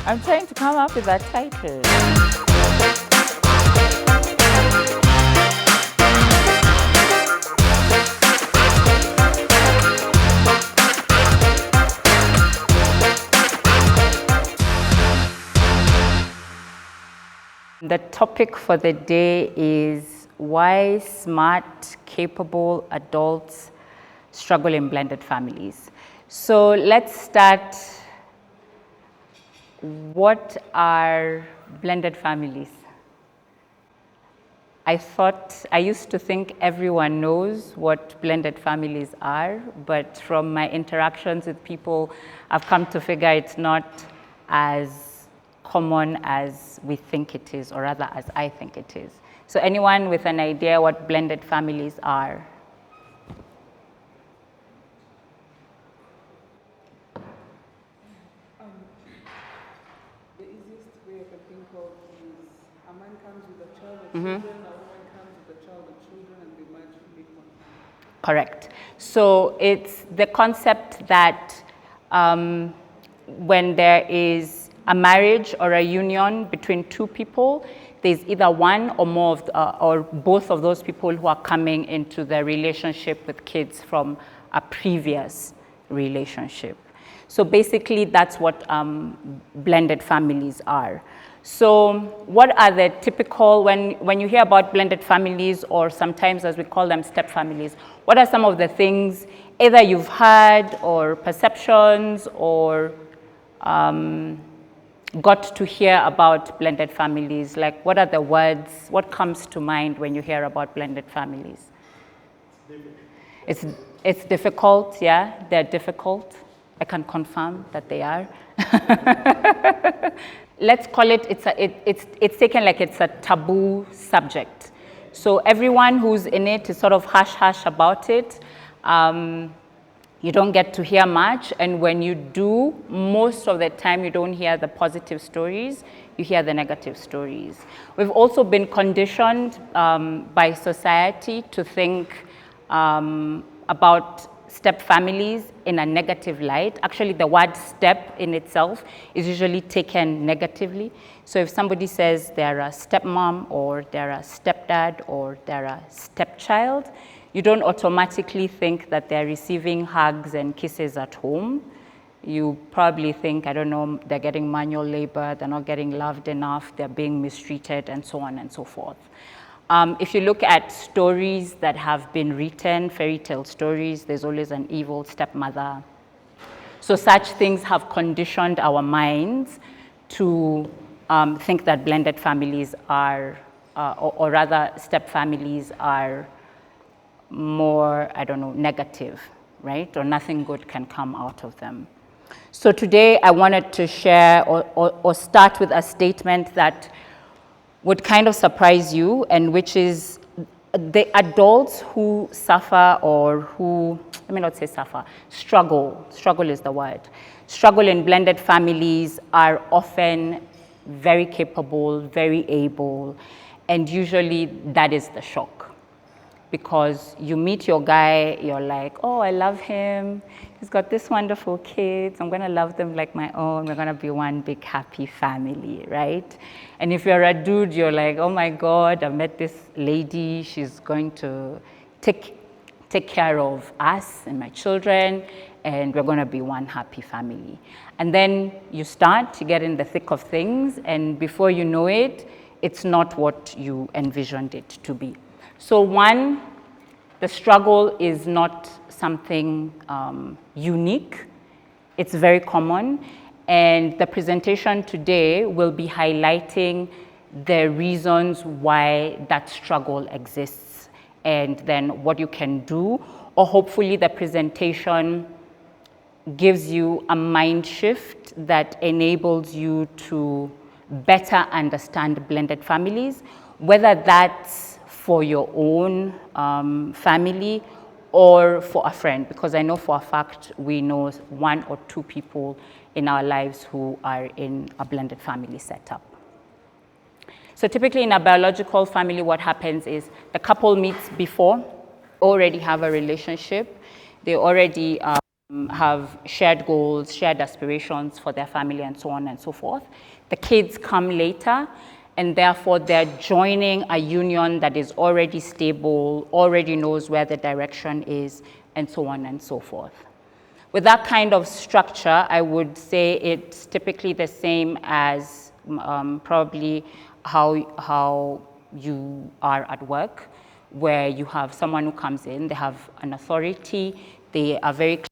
I'm trying to come up with that title. The topic for the day is why smart, capable adults struggle in blended families. So let's start. What are blended families? I used to think everyone knows what blended families are, but from my interactions with people, I've come to figure it's not as common as we think it is, or rather as I think it is. So anyone with an idea what blended families are? The easiest way I can think of is a man comes with a child of children, a woman comes with a child of children, and they merge to make one. Correct. So it's the concept that when there is a marriage or a union between two people, there's either one or more of or both of those people who are coming into the relationship with kids from a previous relationship. So basically, that's what blended families are. So what are the typical, when you hear about blended families, or sometimes as we call them step families, what are some of the things either you've heard or perceptions or got to hear about blended families? Like, what are the words, what comes to mind when you hear about blended families? It's difficult, yeah, they're difficult. I can confirm that they are. Let's call it, it's taken like it's a taboo subject. So everyone who's in it is sort of hush-hush about it. You don't get to hear much, and when you do, most of the time you don't hear the positive stories, you hear the negative stories. We've also been conditioned by society to think about step families in a negative light. Actually, the word step in itself is usually taken negatively. So if somebody says they're a stepmom, or they're a stepdad, or they're a stepchild, you don't automatically think that they're receiving hugs and kisses at home. You probably think, I don't know, they're getting manual labor, they're not getting loved enough, they're being mistreated, and so on and so forth. If you look at stories that have been written, fairy tale stories, there's always an evil stepmother. So such things have conditioned our minds to think that blended families are, or rather step families are more, I don't know, negative, right? Or nothing good can come out of them. So today I wanted to share or start with a statement that would kind of surprise you, and which is the adults who suffer, or who, let me not say suffer, struggle is the word, struggle in blended families are often very capable, very able, and usually that is the shock. Because you meet your guy, you're like, oh, I love him. He's got this wonderful kids. I'm going to love them like my own. We're going to be one big happy family, right? And if you're a dude, you're like, oh my God, I met this lady. She's going to take care of us and my children, and we're going to be one happy family. And then you start to get in the thick of things, and before you know it, it's not what you envisioned it to be. So one, the struggle is not something unique. It's very common. And the presentation today will be highlighting the reasons why that struggle exists, and then what you can do, or hopefully the presentation gives you a mind shift that enables you to better understand blended families, whether that's for your own family or for a friend, because I know for a fact we know one or two people in our lives who are in a blended family setup. So typically in a biological family, what happens is the couple meets before, already have a relationship, they already have shared goals, shared aspirations for their family, and so on and so forth. The kids come later, and therefore they're joining a union that is already stable, already knows where the direction is, and so on and so forth. With that kind of structure, I would say it's typically the same as probably how you are at work, where you have someone who comes in, they have an authority, they are very clear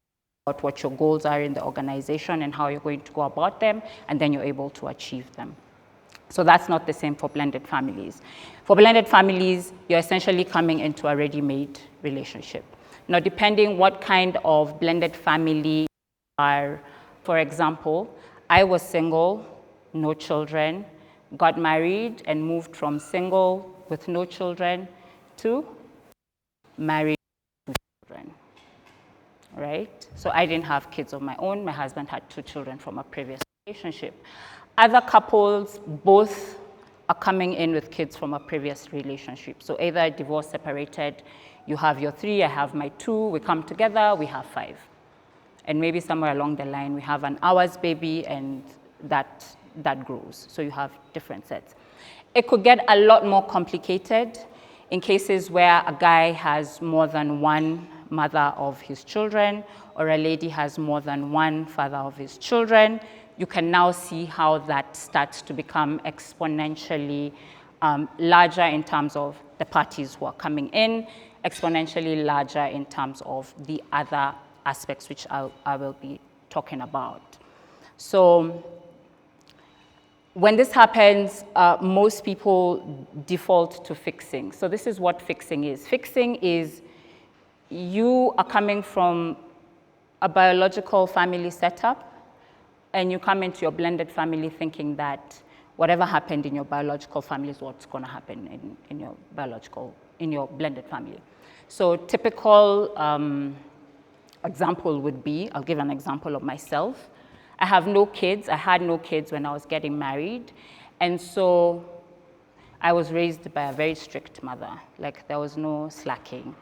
about what your goals are in the organization and how you're going to go about them, and then you're able to achieve them. So that's not the same for blended families. For blended families, you're essentially coming into a ready-made relationship. Now, depending what kind of blended family you are, for example, I was single, no children, got married and moved from single with no children to married with children, right? So I didn't have kids of my own. My husband had 2 children from a previous relationship. Other couples, both are coming in with kids from a previous relationship. So either divorced, separated, you have your 3, I have my 2, we come together, we have 5. And maybe somewhere along the line, we have an ours baby, and that grows. So you have different sets. It could get a lot more complicated in cases where a guy has more than one mother of his children, or a lady has more than one father of his children. You can now see how that starts to become exponentially larger in terms of the parties who are coming in, exponentially larger in terms of the other aspects which I will be talking about. So when this happens, most people default to fixing. So this is what fixing is. Fixing is you are coming from a biological family setup, and you come into your blended family thinking that whatever happened in your biological family is what's going to happen in your blended family. So typical example would be, I'll give an example of myself. I have no kids. I had no kids when I was getting married. And so I was raised by a very strict mother. Like, there was no slacking.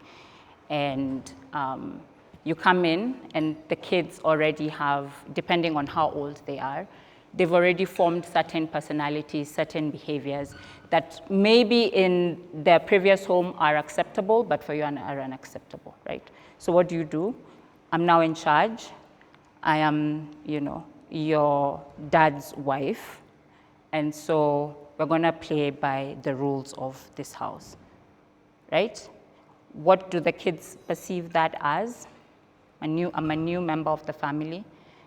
And you come in, and the kids already have, depending on how old they are, they've already formed certain personalities, certain behaviors that maybe in their previous home are acceptable, but for you are unacceptable, right? So what do? I'm now in charge. I am, your dad's wife. And so we're going to play by the rules of this house, right? What do the kids perceive that as? I'm a new member of the family.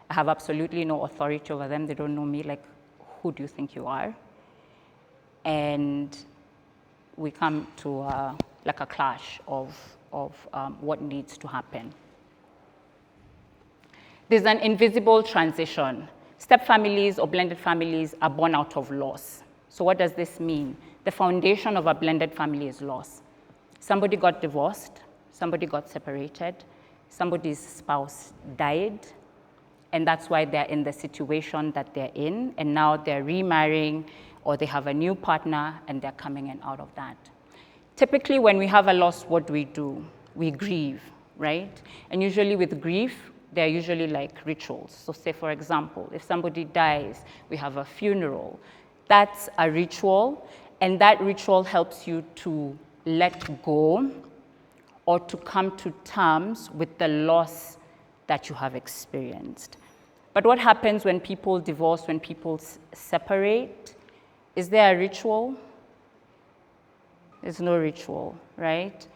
I have absolutely no authority over them. They don't know me. Like, who do you think you are? And we come to a clash of what needs to happen. There's an invisible transition. Step families or blended families are born out of loss. So what does this mean? The foundation of a blended family is loss. Somebody got divorced, somebody got separated, somebody's spouse died, and that's why they're in the situation that they're in, and now they're remarrying, or they have a new partner, and they're coming in out of that. Typically, when we have a loss, what do? We grieve, right? And usually with grief, they're usually like rituals. So say, for example, if somebody dies, we have a funeral. That's a ritual, and that ritual helps you to let go or to come to terms with the loss that you have experienced. But what happens when people divorce, when people separate? Is there a ritual? There's no ritual, right?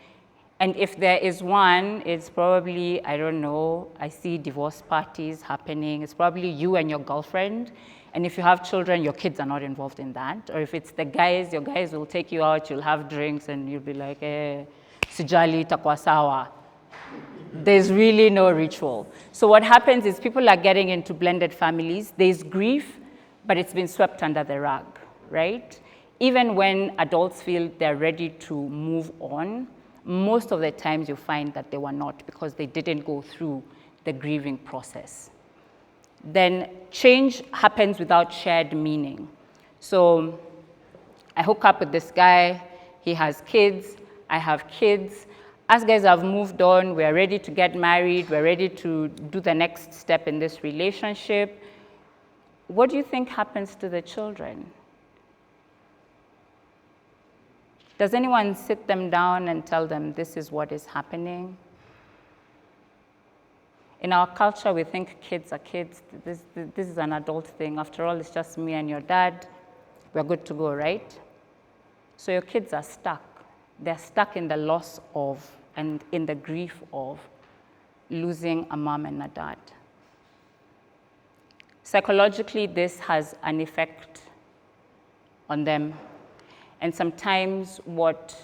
And if there is one, it's probably, I don't know, I see divorce parties happening. It's probably you and your girlfriend. And if you have children, your kids are not involved in that. Or if it's the guys, your guys will take you out, you'll have drinks, and you'll be like, sijali itakuwa sawa. There's really no ritual. So what happens is people are getting into blended families. There's grief, but it's been swept under the rug, right? Even when adults feel they're ready to move on, most of the times you find that they were not, because they didn't go through the grieving process. Then change happens without shared meaning. So I hook up with this guy, he has kids, I have kids. us guys have moved on, we're ready to get married, we're ready to do the next step in this relationship. What do you think happens to the children? Does anyone sit them down and tell them this is what is happening? In our culture, we think kids are kids. This is an adult thing. After all, it's just me and your dad. We're good to go, right? So your kids are stuck. They're stuck in the loss of and in the grief of losing a mom and a dad. Psychologically, this has an effect on them. And sometimes what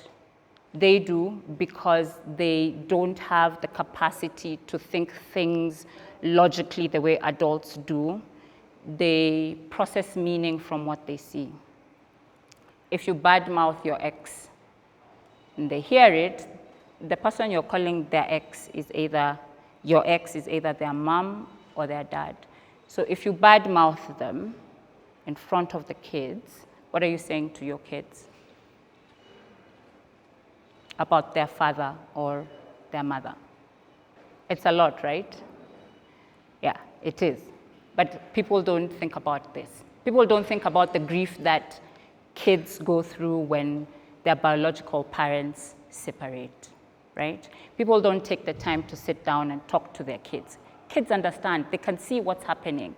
they do, because they don't have the capacity to think things logically the way adults do, they process meaning from what they see. If you badmouth your ex and they hear it, the person you're calling their ex is either, your ex is either their mom or their dad. So if you badmouth them in front of the kids, what are you saying to your kids about their father or their mother? It's a lot, right? Yeah, it is. But people don't think about this. People don't think about the grief that kids go through when their biological parents separate, right? People don't take the time to sit down and talk to their kids. Kids understand, they can see what's happening.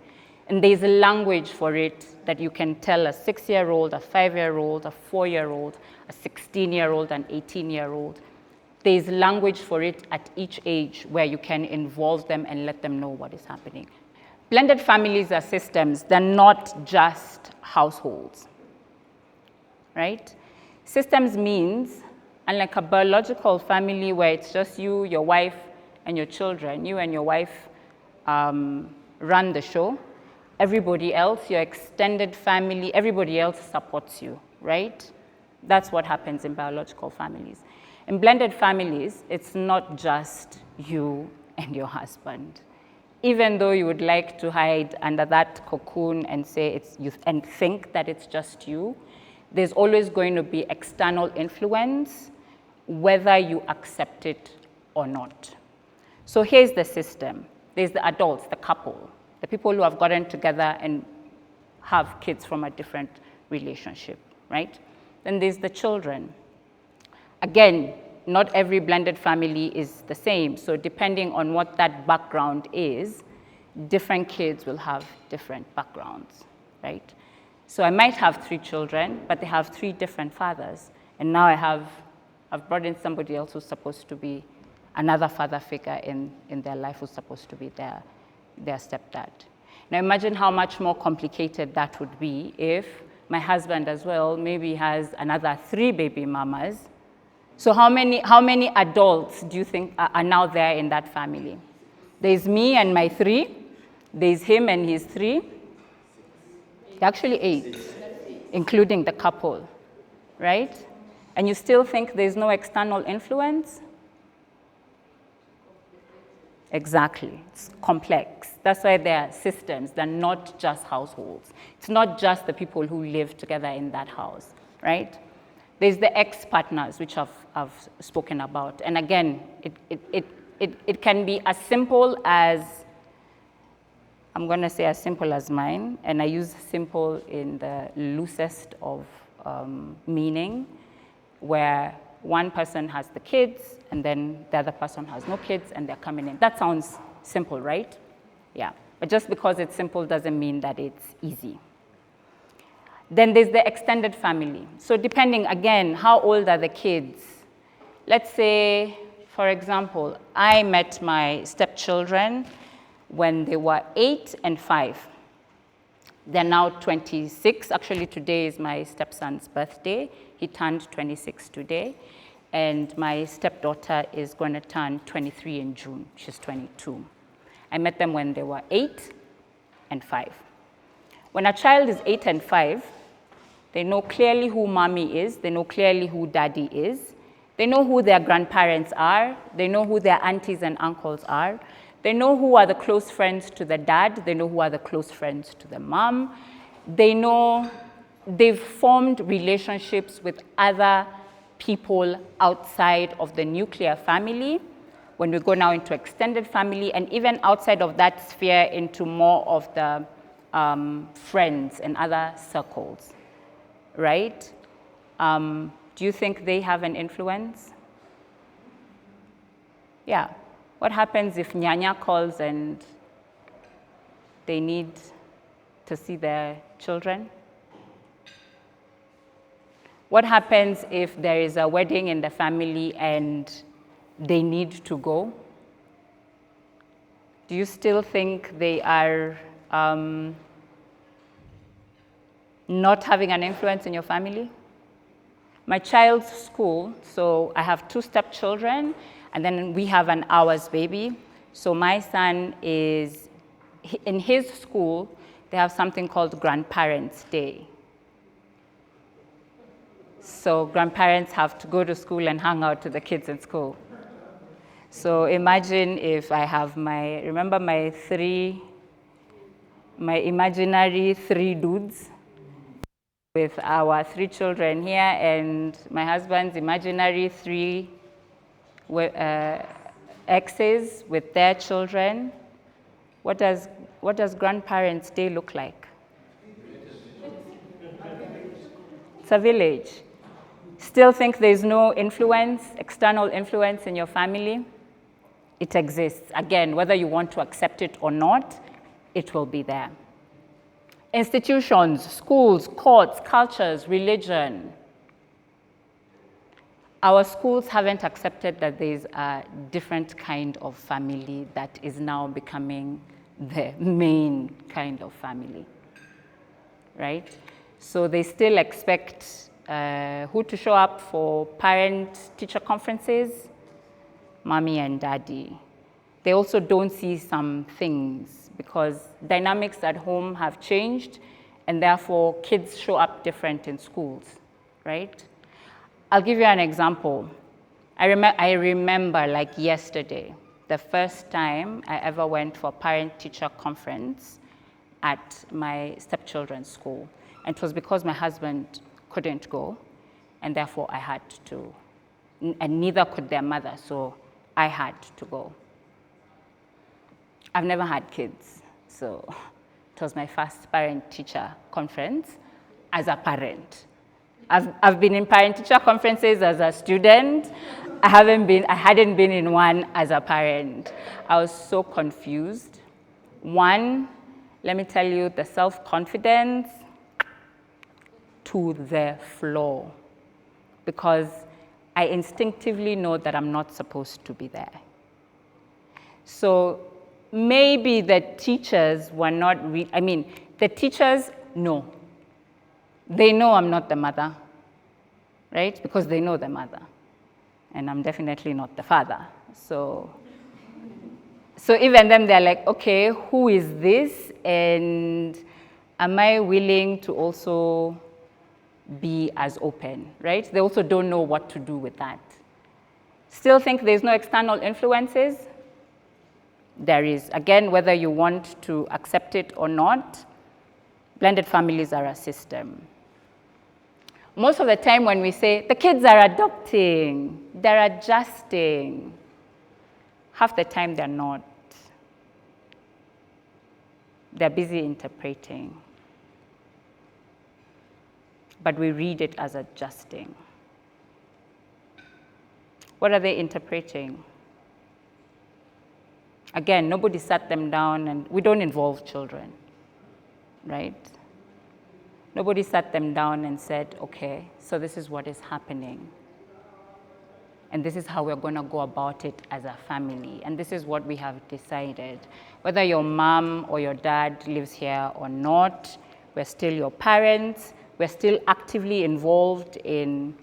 And there's a language for it that you can tell a 6-year-old, a 5-year-old, a 4-year-old, a 16-year-old, an 18-year-old. There's language for it at each age where you can involve them and let them know what is happening. Blended families are systems, they're not just households, right? Systems means, unlike a biological family where it's just you, your wife, and your children, you and your wife run the show, everybody else, your extended family, everybody else supports you, right? That's what happens in biological families. In blended families, it's not just you and your husband. Even though you would like to hide under that cocoon and say it's you and think that it's just you, there's always going to be external influence, whether you accept it or not. So here's the system. There's the adults, the couple, the people who have gotten together and have kids from a different relationship, right? Then there's the children. Again, not every blended family is the same. So depending on what that background is, different kids will have different backgrounds, right? So I might have 3 children, but they have 3 different fathers. And now I've brought in somebody else who's supposed to be another father figure in their life who's supposed to be their stepdad. Now imagine how much more complicated that would be if my husband as well maybe has another 3 baby mamas. So how many adults do you think are now there in that family? There's me and my 3. There's him and his 3. Actually 8, including the couple, right? And you still think there's no external influence? Exactly, it's complex. That's why there are systems, they're not just households. It's not just the people who live together in that house, right? There's the ex-partners, which I've spoken about. And again, it can be as simple as, I'm going to say as simple as mine, and I use simple in the loosest of meaning, where one person has the kids, and then the other person has no kids, and they're coming in. That sounds simple, right? Yeah, but just because it's simple doesn't mean that it's easy. Then there's the extended family. So depending, again, how old are the kids? Let's say, for example, I met my stepchildren when they were 8 and 5. They're now 26. Actually, today is my stepson's birthday. He turned 26 today. And my stepdaughter is going to turn 23 in June. She's 22. I met them when they were 8 and 5. When a child is 8 and 5, they know clearly who mommy is. They know clearly who daddy is. They know who their grandparents are. They know who their aunties and uncles are. They know who are the close friends to the dad. They know who are the close friends to the mom. They know they've formed relationships with other people outside of the nuclear family, when we go now into extended family, and even outside of that sphere into more of the friends and other circles, right? Do you think they have an influence? Yeah. What happens if Nyanya calls and they need to see their children? What happens if there is a wedding in the family and they need to go? Do you still think they are not having an influence in your family? My child's school, so I have 2 stepchildren, and then we have an hours baby. So my son is, in his school, they have something called Grandparents' Day. So grandparents have to go to school and hang out with the kids in school. So imagine if I have remember my imaginary 3 dudes with our 3 children here, and my husband's imaginary 3 exes with their children. What does Grandparents' Day look like? It's a village. Still think there's no influence, external influence in your family? It exists. Again, whether you want to accept it or not, it will be there. Institutions, schools, courts, cultures, religion. Our schools haven't accepted that there's a different kind of family that is now becoming the main kind of family, right? So they still expect who to show up for parent-teacher conferences? Mommy and daddy. They also don't see some things because dynamics at home have changed, and therefore kids show up different in schools, right? I'll give you an example. I remember like yesterday, the first time I ever went for a parent-teacher conference at my stepchildren's school. And it was because my husband couldn't go, and therefore I had to, and neither could their mother, so I had to go. I've never had kids, so it was my first parent-teacher conference as a parent. I've been in parent-teacher conferences as a student. I hadn't been in one as a parent. I was so confused. One, let me tell you, the self-confidence to the floor, because I instinctively know that I'm not supposed to be there. So maybe the teachers were not, the teachers know. They know I'm not the mother, right? Because they know the mother. And I'm definitely not the father. So even them, they're like, okay, who is this? And am I willing to also be as open, right? They also don't know what to do with that. Still think there's no external influences? There is. Again, whether you want to accept it or not, blended families are a system. Most of the time when we say, the kids are adopting, they're adjusting, half the time they're not. They're busy interpreting. But we read it as adjusting. What are they interpreting? Again, nobody sat them down, and we don't involve children, right? Nobody sat them down and said, okay, so this is what is happening. And this is how we're going to go about it as a family. And this is what we have decided. Whether your mom or your dad lives here or not, we're still your parents. We're still actively involved in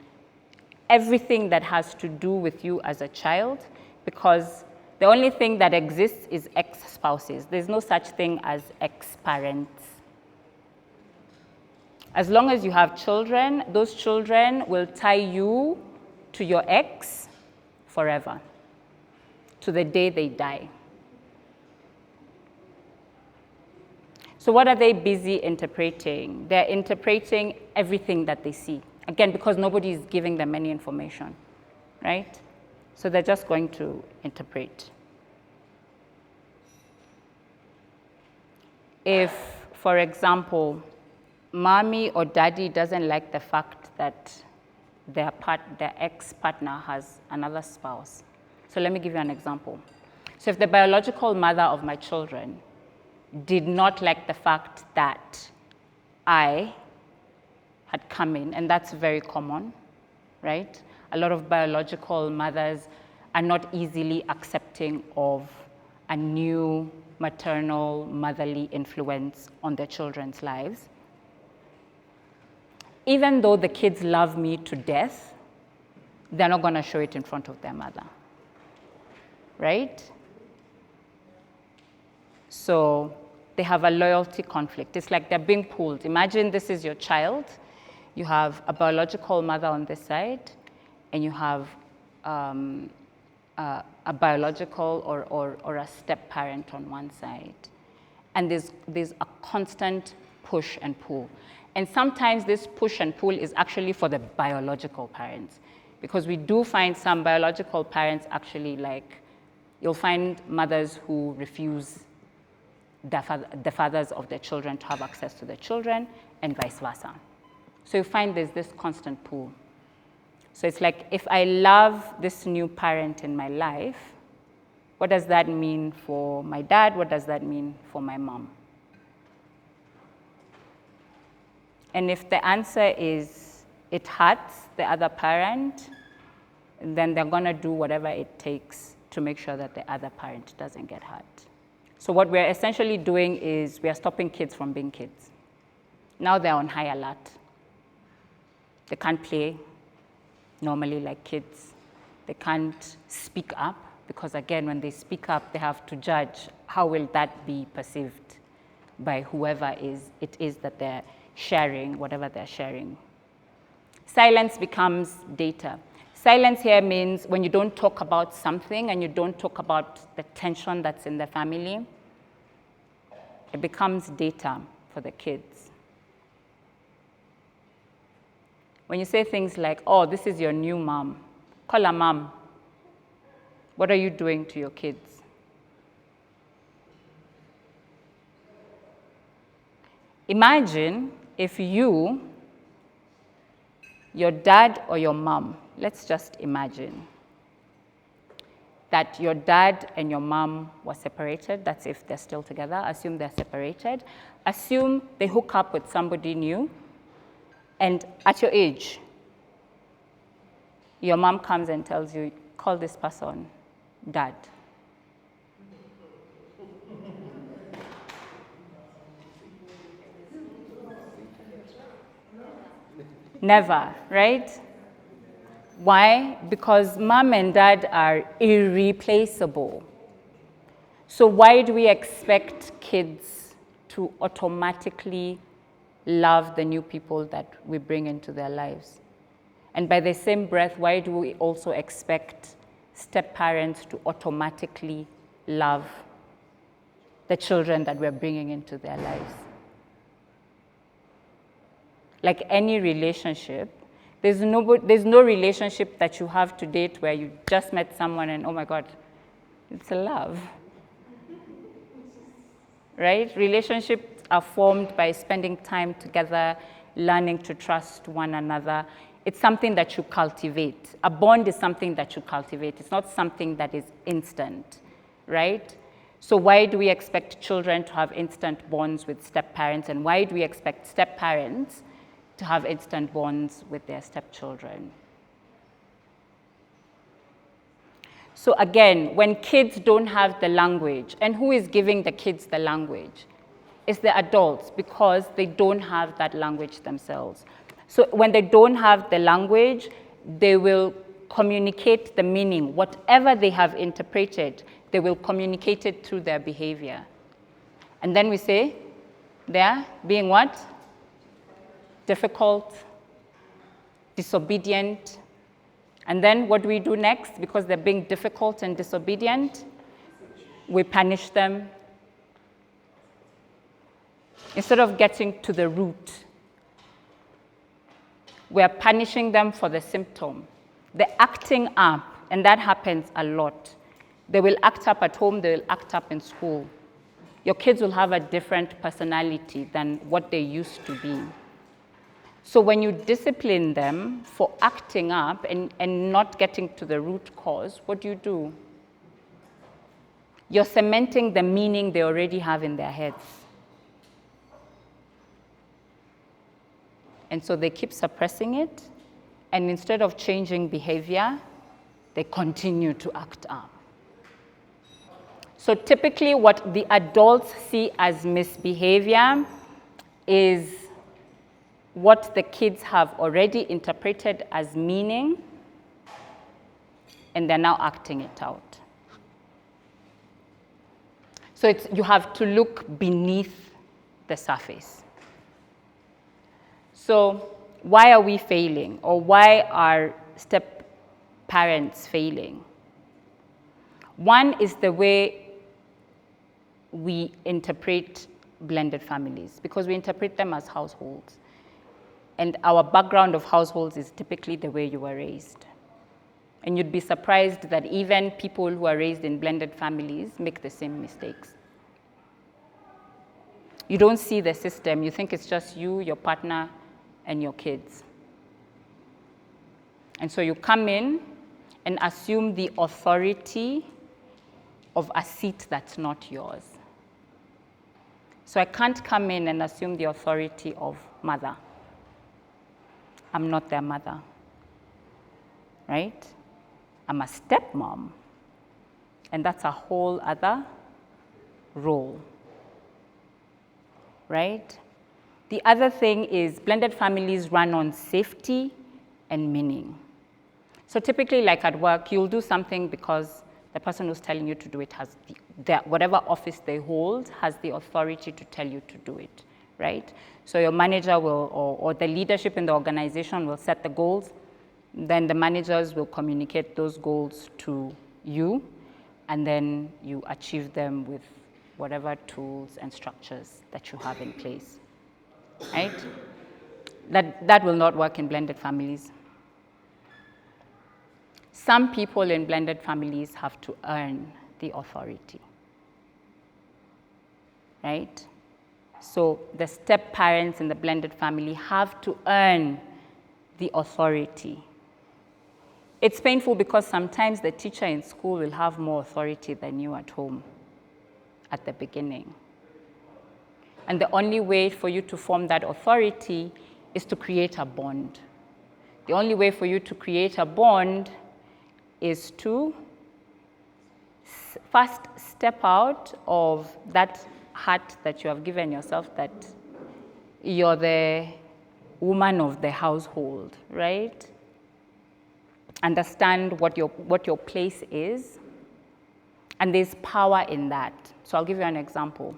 everything that has to do with you as a child, because the only thing that exists is ex-spouses. There's no such thing as ex-parents. As long as you have children, those children will tie you to your ex forever, to the day they die. So what are they busy interpreting? They're interpreting everything that they see Again, because nobody is giving them any information, right? So they're just going to interpret. If, for example, mommy or daddy doesn't like the fact that their ex-partner has another spouse. So let me give you an example. So if the biological mother of my children did not like the fact that I had come in, and that's very common, right? A lot of biological mothers are not easily accepting of a new maternal, motherly influence on their children's lives. Even though the kids love me to death, they're not going to show it in front of their mother, right? So they have a loyalty conflict. It's like they're being pulled. Imagine this is your child. You have a biological mother on this side, and you have a biological or a step parent on one side. And there's a constant push and pull. And sometimes this push and pull is actually for the biological parents, because we do find some biological parents actually, like, you'll find mothers who refuse the fathers of their children to have access to their children, and vice versa. So you find there's this constant pull. So it's like, if I love this new parent in my life, what does that mean for my dad? What does that mean for my mom? And if the answer is it hurts the other parent, then they're going to do whatever it takes to make sure that the other parent doesn't get hurt. So what we're essentially doing is we are stopping kids from being kids. Now they're on high alert. They can't play normally like kids. They can't speak up, because again, when they speak up, they have to judge how will that be perceived by whoever it is that they're sharing, whatever they're sharing. Silence becomes data. Silence here means when you don't talk about something and you don't talk about the tension that's in the family, it becomes data for the kids. When you say things like, oh, this is your new mom, call her mom. What are you doing to your kids? Imagine if your dad or your mom, let's just imagine that your dad and your mom were separated. That's if they're still together. Assume they're separated. Assume they hook up with somebody new. And at your age, your mom comes and tells you, call this person dad. Never, right? Why? Because mom and dad are irreplaceable. So why do we expect kids to automatically love the new people that we bring into their lives? And by the same breath, why do we also expect step-parents to automatically love the children that we're bringing into their lives? Like any relationship, there's no relationship that you have to date where you just met someone and, oh my God, it's a love. Right? Relationships are formed by spending time together, learning to trust one another. It's something that you cultivate. A bond is something that you cultivate. It's not something that is instant, right? So why do we expect children to have instant bonds with step-parents, and why do we expect step-parents to have instant bonds with their stepchildren? So again, when kids don't have the language, and who is giving the kids the language? It's the adults, because they don't have that language themselves. So when they don't have the language, they will communicate the meaning. Whatever they have interpreted, they will communicate it through their behavior. And then we say, they're being what? Difficult, disobedient. And then what do we do next? Because they're being difficult and disobedient, we punish them. Instead of getting to the root, we're punishing them for the symptom. The acting up, and that happens a lot. They will act up at home, they will act up in school. Your kids will have a different personality than what they used to be. So when you discipline them for acting up and not getting to the root cause, what do? You're cementing the meaning they already have in their heads. And so they keep suppressing it, and instead of changing behavior, they continue to act up. So typically what the adults see as misbehavior is what the kids have already interpreted as meaning, and they're now acting it out. So you have to look beneath the surface. So why are we failing, or why are step parents failing? One is the way we interpret blended families, because we interpret them as households. And our background of households is typically the way you were raised. And you'd be surprised that even people who are raised in blended families make the same mistakes. You don't see the system. You think it's just you, your partner, and your kids. And so you come in and assume the authority of a seat that's not yours. So I can't come in and assume the authority of mother. I'm not their mother, right? I'm a stepmom, and that's a whole other role, right? The other thing is blended families run on safety and meaning. So typically, like at work, you'll do something because the person who's telling you to do it has whatever office they hold has the authority to tell you to do it, right? So your manager will, or the leadership in the organization will set the goals, then the managers will communicate those goals to you, and then you achieve them with whatever tools and structures that you have in place, right? That will not work in blended families. Some people in blended families have to earn the authority, right? So the step parents in the blended family have to earn the authority. It's painful because sometimes the teacher in school will have more authority than you at home at the beginning. And the only way for you to form that authority is to create a bond. The only way for you to create a bond is to first step out of that hut that you have given yourself, that you're the woman of the household, right? Understand what your place is, and there's power in that. So I'll give you an example.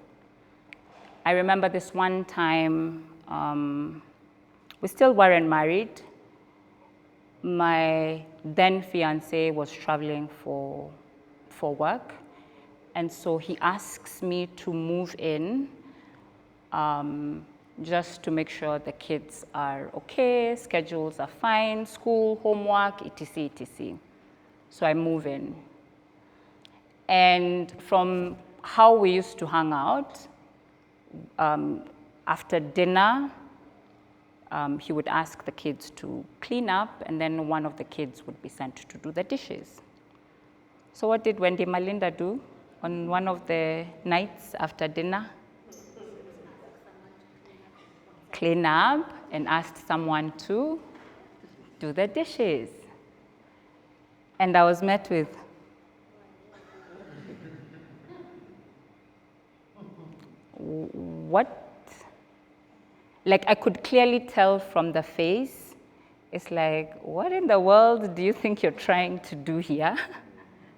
I remember this one time, we still weren't married. My then fiancé was traveling for work, and so he asks me to move in just to make sure the kids are okay, schedules are fine, school, homework, etc., etc. So I move in. And from how we used to hang out, after dinner, he would ask the kids to clean up, and then one of the kids would be sent to do the dishes. So what did Wendy Malinda do on one of the nights after dinner? Clean up and asked someone to do the dishes. And I was met with, what? Like, I could clearly tell from the face, it's like, what in the world do you think you're trying to do here?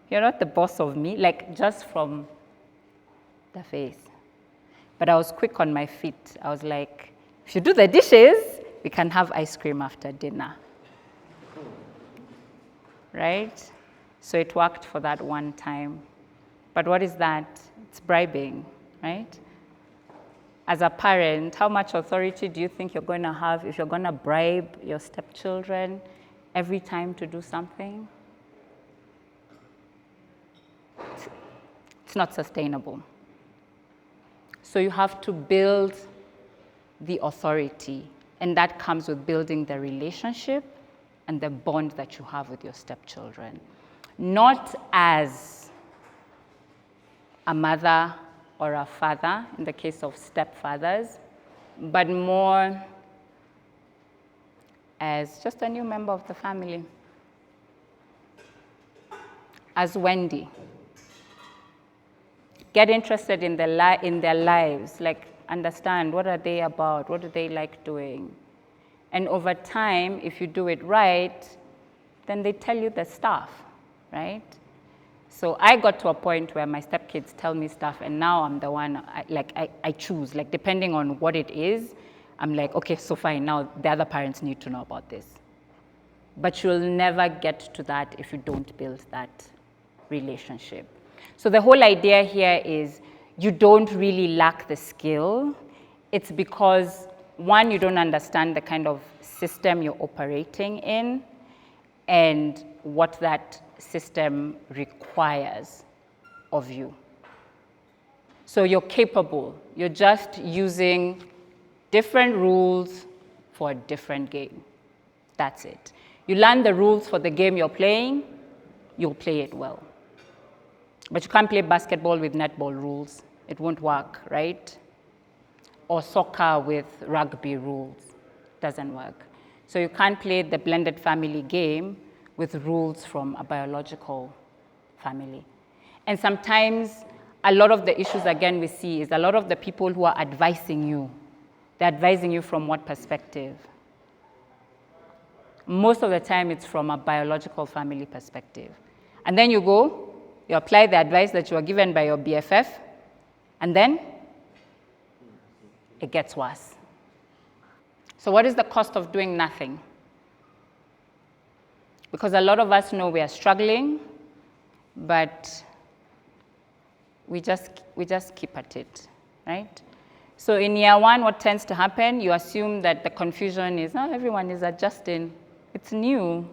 You're not the boss of me, like just from the face. But I was quick on my feet. I was like, if you do the dishes, we can have ice cream after dinner. Right? So it worked for that one time. But what is that? It's bribing, right? as a parent, how much authority do you think you're going to have if you're going to bribe your stepchildren every time to do something? It's not sustainable. So you have to build the authority, and that comes with building the relationship and the bond that you have with your stepchildren. Not as a mother or a father, in the case of stepfathers, but more as just a new member of the family. As Wendy. Get interested in their lives, like understand what are they about, what do they like doing. And over time, if you do it right, then they tell you the stuff, right? So I got to a point where my stepkids tell me stuff, and now I'm the one, I choose, like depending on what it is, I'm like, okay, so fine, now the other parents need to know about this. But you'll never get to that if you don't build that relationship. So the whole idea here is you don't really lack the skill. It's because, one, you don't understand the kind of system you're operating in and what that system requires of you. So you're capable. You're just using different rules for a different game. That's it. You learn the rules for the game you're playing, you'll play it well. But you can't play basketball with netball rules. It won't work, right? Or soccer with rugby rules. Doesn't work. So you can't play the blended family game with rules from a biological family. And sometimes a lot of the issues, again, we see is a lot of the people who are advising you, they're advising you from what perspective? Most of the time, it's from a biological family perspective. And then you go, you apply the advice that you were given by your BFF, and then it gets worse. So what is the cost of doing nothing? Because a lot of us know we are struggling, but we just keep at it, right? So in year one, what tends to happen, you assume that the confusion is, oh, everyone is adjusting. It's new.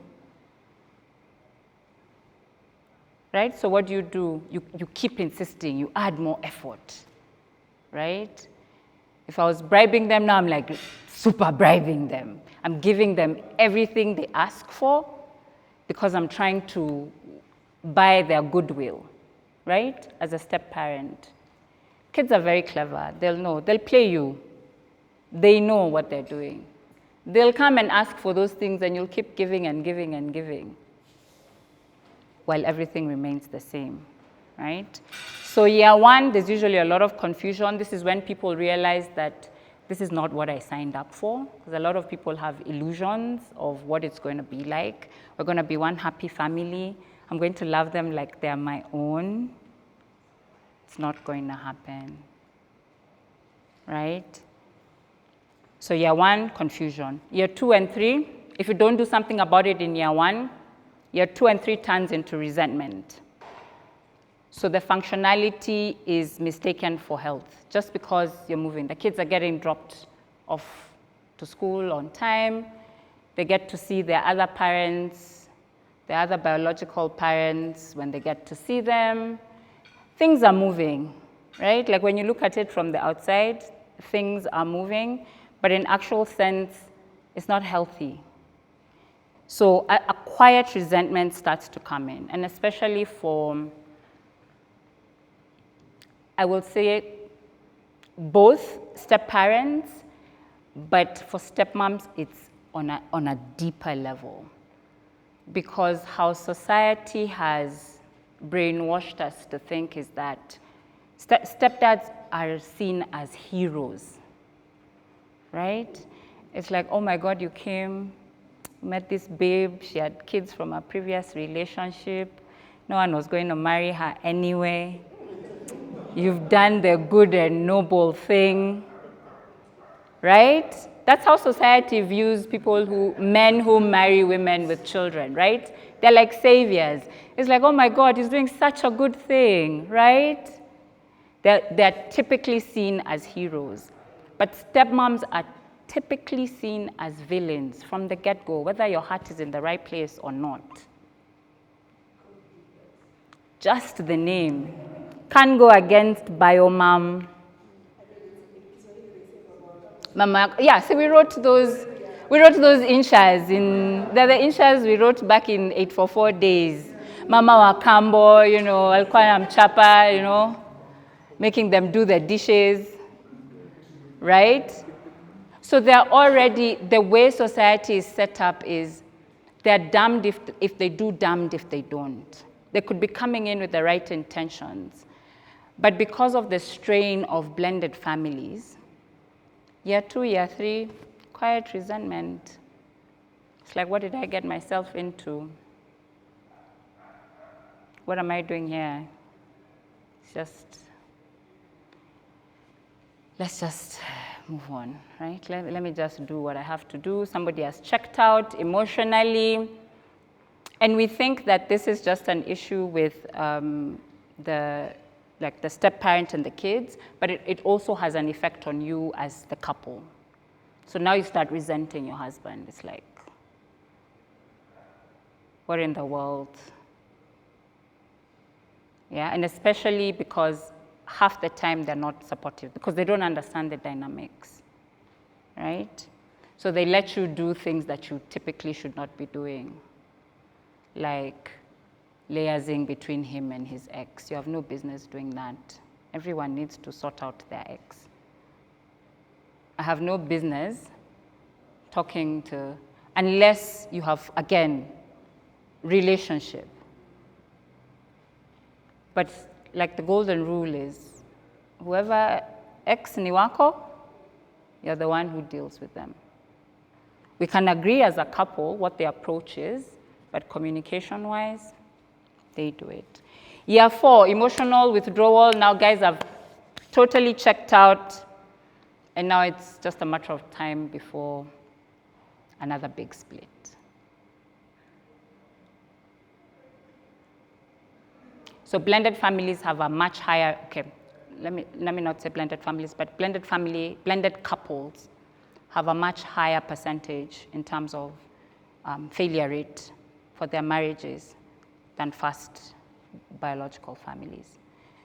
Right? So what do? You keep insisting, you add more effort, right? If I was bribing them now, I'm like super bribing them. I'm giving them everything they ask for because I'm trying to buy their goodwill, right? As a step-parent. Kids are very clever. They'll know. They'll play you. They know what they're doing. They'll come and ask for those things, and you'll keep giving and giving and giving, while everything remains the same, right? So year one, there's usually a lot of confusion. This is when people realize that this is not what I signed up for, because a lot of people have illusions of what it's going to be like. We're going to be one happy family. I'm going to love them like they're my own. It's not going to happen, right? So year one, confusion. Year 2 and 3, if you don't do something about it in year 1, year 2 and 3 turns into resentment. So the functionality is mistaken for health. Just because you're moving, the kids are getting dropped off to school on time. They get to see their other parents, their other biological parents when they get to see them. Things are moving, right? Like when you look at it from the outside, things are moving, but in actual sense, it's not healthy. So a quiet resentment starts to come in, and especially for, I will say, both step-parents, but for stepmoms, it's on a deeper level. Because how society has brainwashed us to think is that stepdads are seen as heroes, right? It's like, oh my God, you came, met this babe, she had kids from a previous relationship, no one was going to marry her anyway. You've done the good and noble thing, right? That's how society views men who marry women with children, right? They're like saviors. It's like, oh my God, he's doing such a good thing, right? They're typically seen as heroes. But stepmoms are typically seen as villains from the get-go, whether your heart is in the right place or not. Just the name. Can't go against bio mom. Mama, yeah, so we wrote those inshas they're the inshas we wrote back in 844 days. Mama wa kambo, alikuwa namchapa, making them do the dishes, right? So they're already, the way society is set up is they're damned if they do, damned if they don't. They could be coming in with the right intentions. But because of the strain of blended families, year 2, year 3, quiet resentment. It's like, what did I get myself into? What am I doing here? Let's just move on, right? Let me just do what I have to do. Somebody has checked out emotionally. And we think that this is just an issue with the step-parent and the kids, but it also has an effect on you as the couple. So now you start resenting your husband. It's like, what in the world? Yeah, and especially because half the time they're not supportive because they don't understand the dynamics, right? So they let you do things that you typically should not be doing, like liaising between him and his ex. You have no business doing that. Everyone needs to sort out their ex. I have no business talking to, unless you have, again, relationship. But like the golden rule is, whoever ex ni wako, you're the one who deals with them. We can agree as a couple what the approach is, but communication-wise, they do it. Year 4, emotional withdrawal. Now guys have totally checked out, and now it's just a matter of time before another big split. So blended families have a much higher, okay, let me not say blended families, but blended couples have a much higher percentage in terms of failure rate for their marriages than first biological families.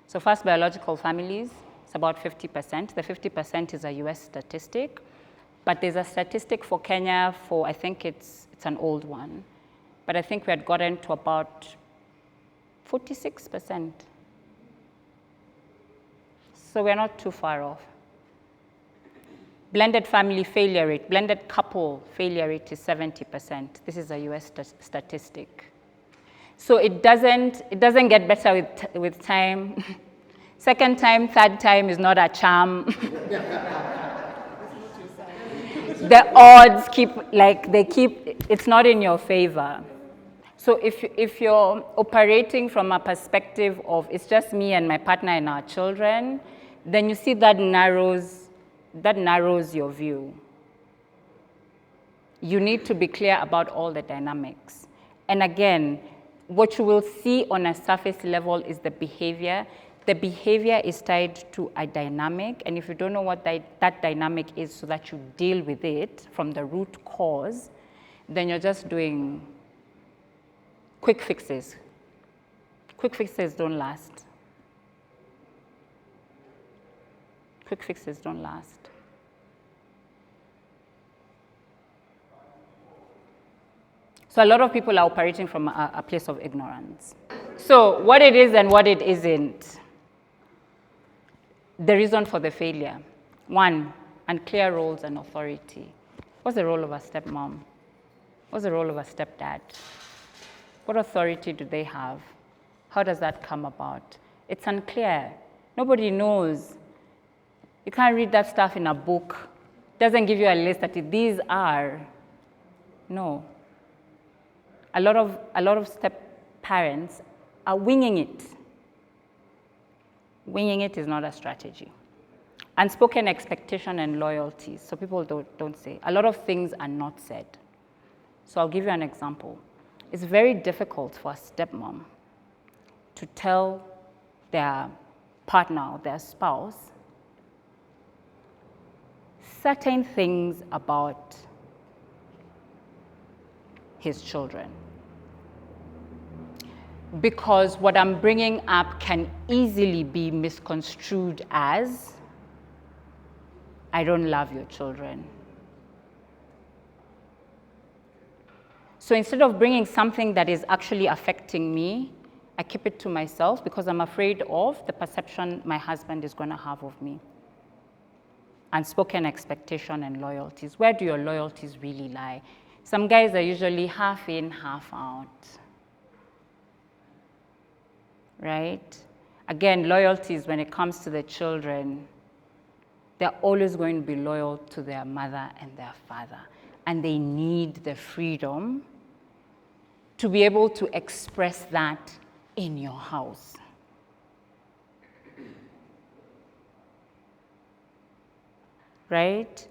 So first biological families, it's about 50%. The 50% is a US statistic, but there's a statistic for Kenya for, I think it's an old one, but I think we had gotten to about 46%. So we're not too far off. Blended family failure rate, blended couple failure rate is 70%. This is a US statistic. So it doesn't get better with time. Second time, third time is not a charm. The odds it's not in your favor. So if you're operating from a perspective of it's just me and my partner and our children, then you see that narrows your view. You need to be clear about all the dynamics. And again, what you will see on a surface level is the behavior. The behavior is tied to a dynamic, and if you don't know what that dynamic is so that you deal with it from the root cause, then you're just doing quick fixes. Quick fixes don't last. Quick fixes don't last. So a lot of people are operating from a place of ignorance. So what it is and what it isn't. The reason for the failure. 1, unclear roles and authority. What's the role of a stepmom? What's the role of a stepdad? What authority do they have? How does that come about? It's unclear. Nobody knows. You can't read that stuff in a book. It doesn't give you a list that these are. No. A lot of step-parents are winging it. Winging it is not a strategy. Unspoken expectation and loyalties. So people don't say. A lot of things are not said. So I'll give you an example. It's very difficult for a stepmom to tell their partner or their spouse, certain things about his children. Because what I'm bringing up can easily be misconstrued as, I don't love your children. So instead of bringing something that is actually affecting me, I keep it to myself because I'm afraid of the perception my husband is going to have of me. Unspoken expectation and loyalties. Where do your loyalties really lie? Some guys are usually half in, half out. Right? Again, loyalties when it comes to the children, they're always going to be loyal to their mother and their father. And they need the freedom to be able to express that in your house. Right?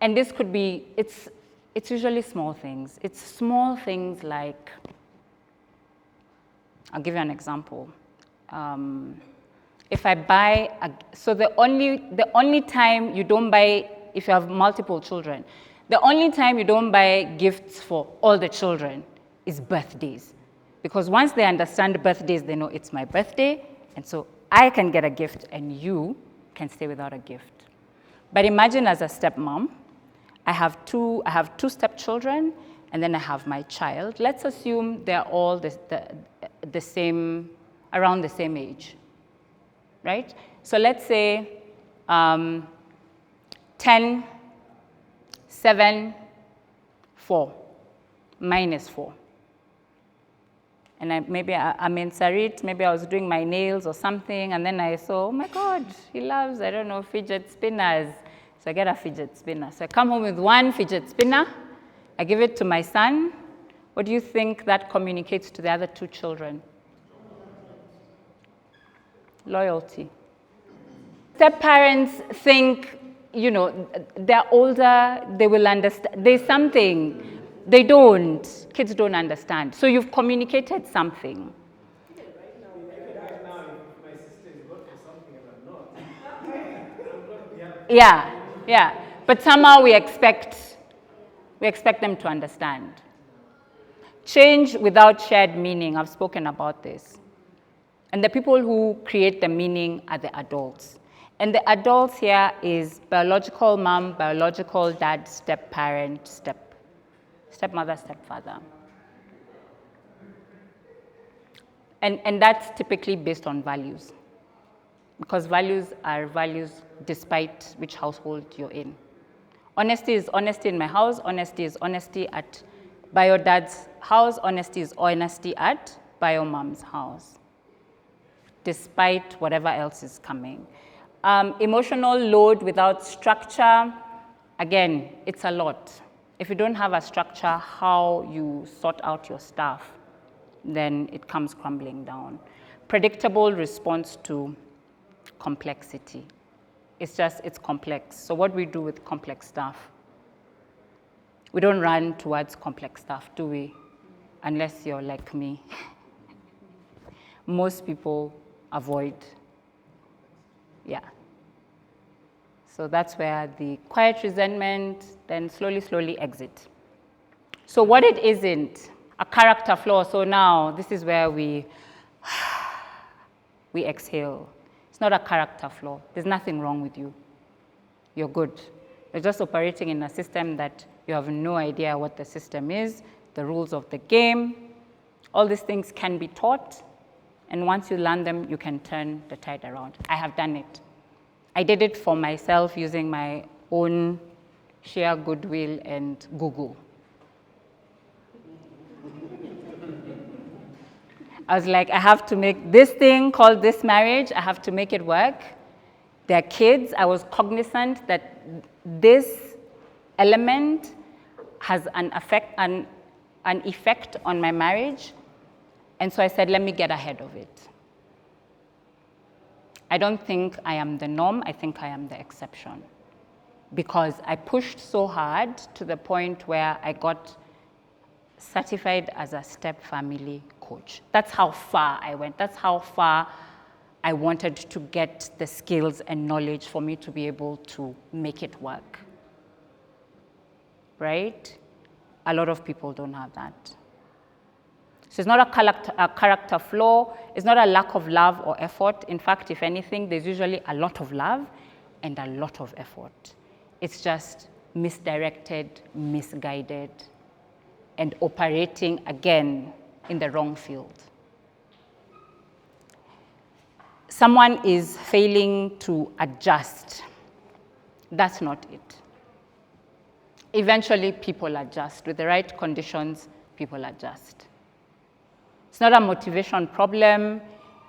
And this could be, it's usually small things. It's small things like, I'll give you an example. If I buy, so the only time you don't buy, if you have multiple children, the only time you don't buy gifts for all the children is birthdays. Because once they understand birthdays, they know it's my birthday, and so I can get a gift and you can stay without a gift. But imagine as a stepmom, I have two stepchildren, and then I have my child. Let's assume they're all the same, around the same age, right? So let's say 10, 7, 4, mine is 4. And maybe I'm in Sarit, maybe I was doing my nails or something, and then I saw, oh my God, he loves, I don't know, fidget spinners. So I get a fidget spinner. So I come home with one fidget spinner, I give it to my son. What do you think that communicates to the other 2 children? Loyalty. Step-parents think, you know, they're older, they will understand. There's something. They don't. Kids don't understand. So you've communicated something. Right now, if my sister is good for something and I'm not, I'm going to be happy. Yeah. But somehow we expect them to understand. Change without shared meaning. I've spoken about this. And the people who create the meaning are the adults. And the adults here is biological mom, biological dad, step-parent, stepmother, stepfather. And that's typically based on values. Because values are values despite which household you're in. Honesty is honesty in my house. Honesty is honesty at bio dad's house. Honesty is honesty at bio mom's house, despite whatever else is coming. Emotional load without structure, again, it's a lot. If you don't have a structure, how you sort out your stuff, then it comes crumbling down. Predictable response to complexity. It's complex. So what we do with complex stuff, we don't run towards complex stuff, do we? Unless you're like me. Most people avoid. Yeah. So that's where the quiet resentment, then slowly exit. So what it isn't, a character flaw. So now this is where we exhale. It's not a character flaw. There's nothing wrong with you. You're good. You're just operating in a system that you have no idea what the system is, the rules of the game. All these things can be taught. And once you learn them, you can turn the tide around. I have done it. I did it for myself using my own sheer goodwill and Google. I was like, I have to make this thing called this marriage. I have to make it work. They're kids. I was cognizant that this element has an effect on my marriage. And so I said, let me get ahead of it. I don't think I am the norm. I think I am the exception. Because I pushed so hard to the point where I got certified as a step family coach. That's how far I went. That's how far I wanted to get the skills and knowledge for me to be able to make it work. right? A lot of people don't have that. So it's not a character flaw, it's not a lack of love or effort. In fact, if anything, there's usually a lot of love and a lot of effort. It's just misdirected, misguided, and operating, again, in the wrong field. Someone is failing to adjust. That's not it. Eventually, people adjust. With the right conditions, people adjust. It's not a motivation problem.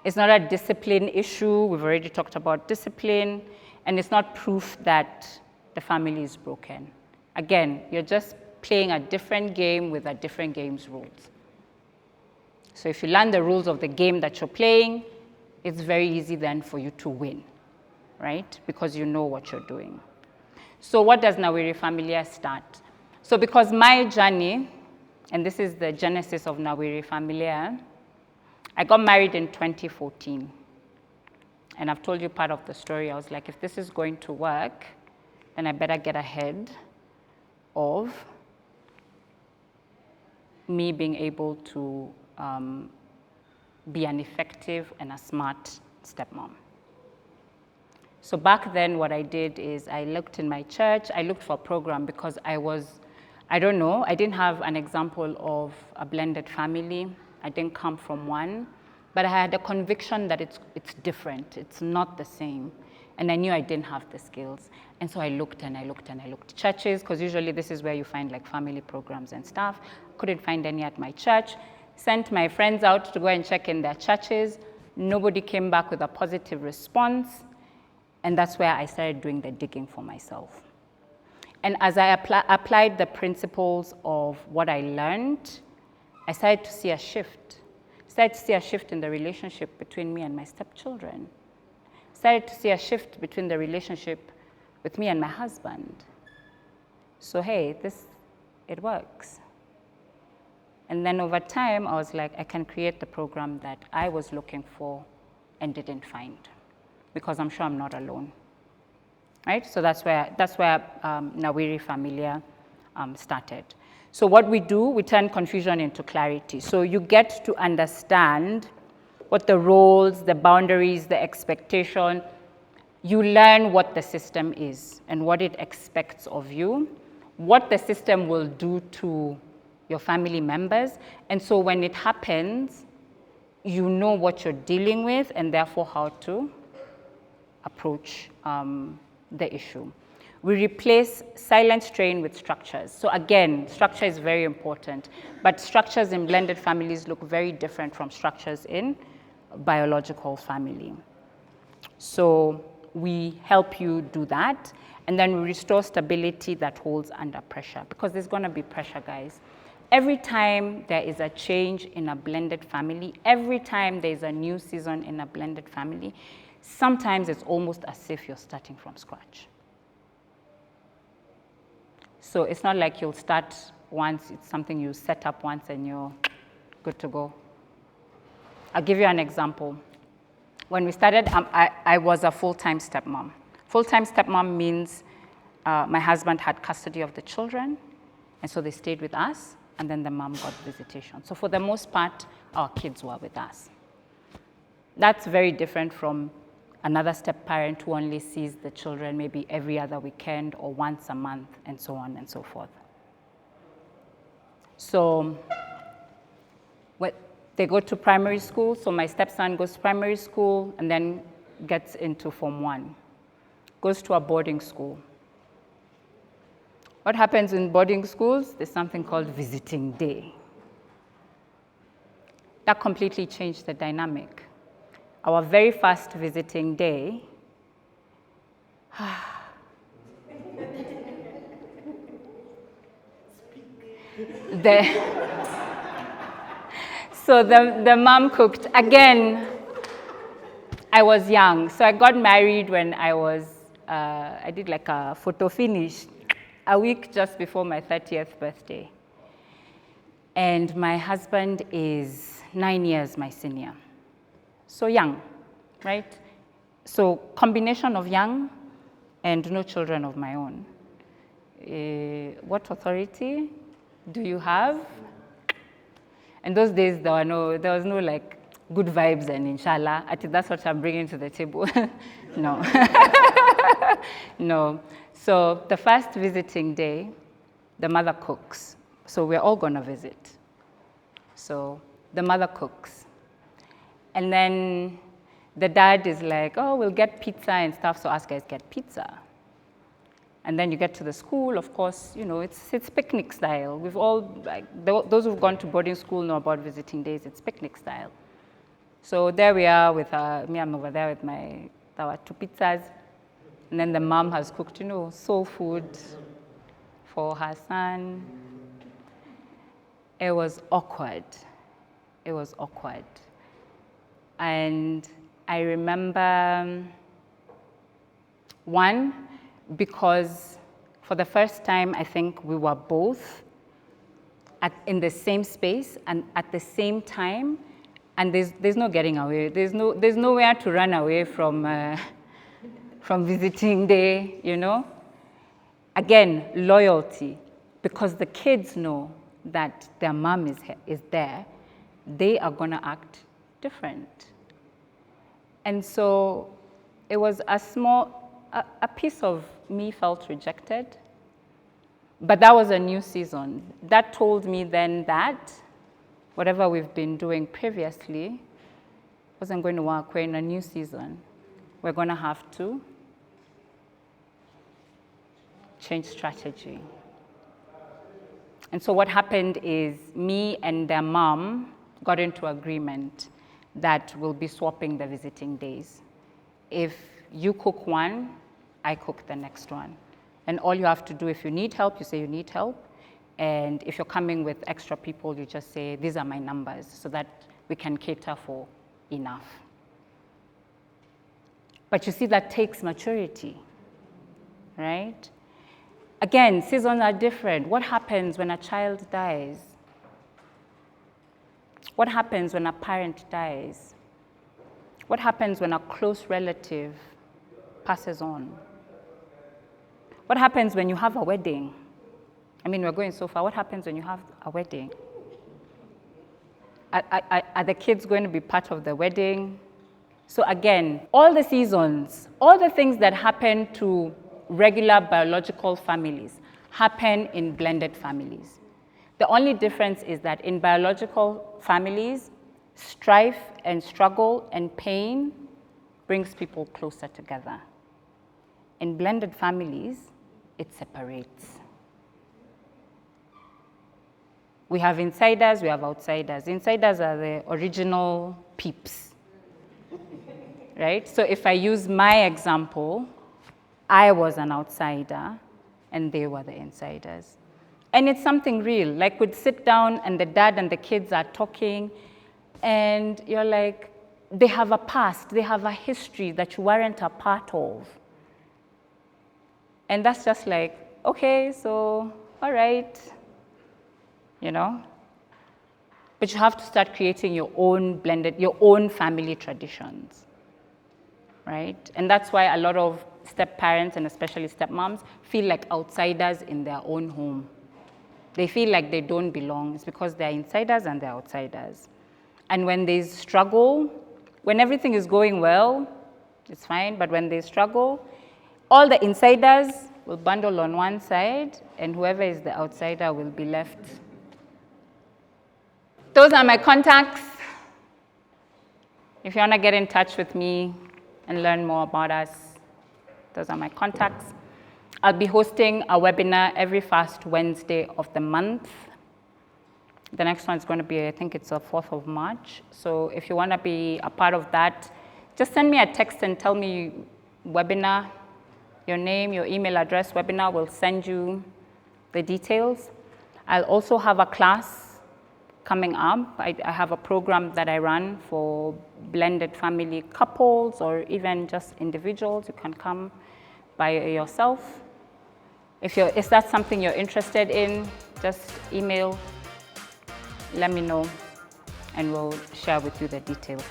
It's not a discipline issue. We've already talked about discipline. And it's not proof that the family is broken. Again, you're just playing a different game with a different game's rules. So if you learn the rules of the game that you're playing, it's very easy then for you to win, right? Because you know what you're doing. So what does Nawiri Familia start? So because my journey, and this is the genesis of Nawiri Familia, I got married in 2014. And I've told you part of the story. I was like, if this is going to work, then I better get ahead of me being able to be an effective and a smart stepmom. So back then, what I did is I looked in my church. I looked for a program because I didn't have an example of a blended family. I didn't come from one. But I had a conviction that it's different. It's not the same. And I knew I didn't have the skills. And so I looked and I looked and I looked. Churches, because usually this is where you find like family programs and stuff. Couldn't find any at my church. Sent my friends out to go and check in their churches. Nobody came back with a positive response. And that's where I started doing the digging for myself. And as I applied the principles of what I learned, I started to see a shift. Started to see a shift in the relationship between me and my stepchildren. Started to see a shift between the relationship with me and my husband. So hey, it works. And then over time, I was like, I can create the program that I was looking for and didn't find, because I'm sure I'm not alone, right? So that's where Nawiri Familia started. So what we do, we turn confusion into clarity. So you get to understand what the roles, the boundaries, the expectation. You learn what the system is and what it expects of you, what the system will do to your family members. And so when it happens, you know what you're dealing with and therefore how to approach the issue. We replace silent strain with structures. So again, structure is very important, but structures in blended families look very different from structures in biological family. So we help you do that, and then we restore stability that holds under pressure, because there's gonna be pressure, guys. Every time there is a change in a blended family, every time there's a new season in a blended family, sometimes it's almost as if you're starting from scratch. So it's not like you'll start once, it's something you set up once and you're good to go. I'll give you an example. When we started, I was a full-time stepmom. Full-time stepmom means my husband had custody of the children, and so they stayed with us, and then the mom got visitation. So for the most part, our kids were with us. That's very different from another step-parent who only sees the children maybe every other weekend or once a month, and so on and so forth. So they go to primary school. So my stepson goes to primary school and then gets into Form 1, goes to a boarding school. What happens in boarding schools? There's something called visiting day. That completely changed the dynamic. Our very first visiting day, so the mom cooked. Again, I was young, so I got married when I did like a photo finish a week just before my 30th birthday. And my husband is 9 years my senior. So young, right? So combination of young and no children of my own. What authority do you have? And those days, there was no like good vibes and inshallah. I think that's what I'm bringing to the table. No. No. So the first visiting day, the mother cooks. So we're all going to visit. So the mother cooks. And then the dad is like, oh, we'll get pizza and stuff, so us guys get pizza. And then you get to the school, of course, it's picnic style. We've all, like, those who've gone to boarding school know about visiting days, it's picnic style. So there we are with me, I'm over there with our 2 pizzas. And then the mom has cooked, soul food for her son. It was awkward. It was awkward. And I remember, one, because for the first time, I think we were both in the same space and at the same time, and there's no getting away. There's nowhere to run away from visiting day, Again, loyalty, because the kids know that their mom is there, they are gonna act different. And so it was a piece of me felt rejected, but that was a new season. That told me then that whatever we've been doing previously wasn't going to work. We're in a new season. We're going to have to change strategy. And so what happened is me and their mom got into agreement that we'll be swapping the visiting days. If you cook one, I cook the next one. And all you have to do, if you need help, you say you need help. And if you're coming with extra people, you just say, these are my numbers, so that we can cater for enough. But you see, that takes maturity, right? Again, seasons are different. What happens when a child dies? What happens when a parent dies? What happens when a close relative passes on? What happens when you have a wedding? I mean, we're going so far. What happens when you have a wedding? Are the kids going to be part of the wedding? So again, all the seasons, all the things that happen to regular biological families happen in blended families. The only difference is that in biological families, strife and struggle and pain brings people closer together. In blended families, it separates. We have insiders, we have outsiders. Insiders are the original peeps, right? So if I use my example, I was an outsider and they were the insiders. And it's something real. Like, we'd sit down and the dad and the kids are talking, and you're like, they have a past, they have a history that you weren't a part of. And that's just like, okay, so, all right, But you have to start creating your own family traditions, right? And that's why a lot of step-parents, and especially stepmoms, feel like outsiders in their own home. They feel like they don't belong. It's because they're insiders and they're outsiders. And when they struggle, when everything is going well, it's fine, but when they struggle, all the insiders will bundle on one side, and whoever is the outsider will be left. Those are my contacts. If you want to get in touch with me and learn more about us, those are my contacts. I'll be hosting a webinar every first Wednesday of the month. The next one is going to be, I think it's the 4th of March. So if you want to be a part of that, just send me a text and tell me webinar, your name, your email address, webinar. We'll send you the details. I'll also have a class coming up. I have a program that I run for blended family couples or even just individuals. You can come by yourself. If that's something you're interested in, just email, let me know, and we'll share with you the details.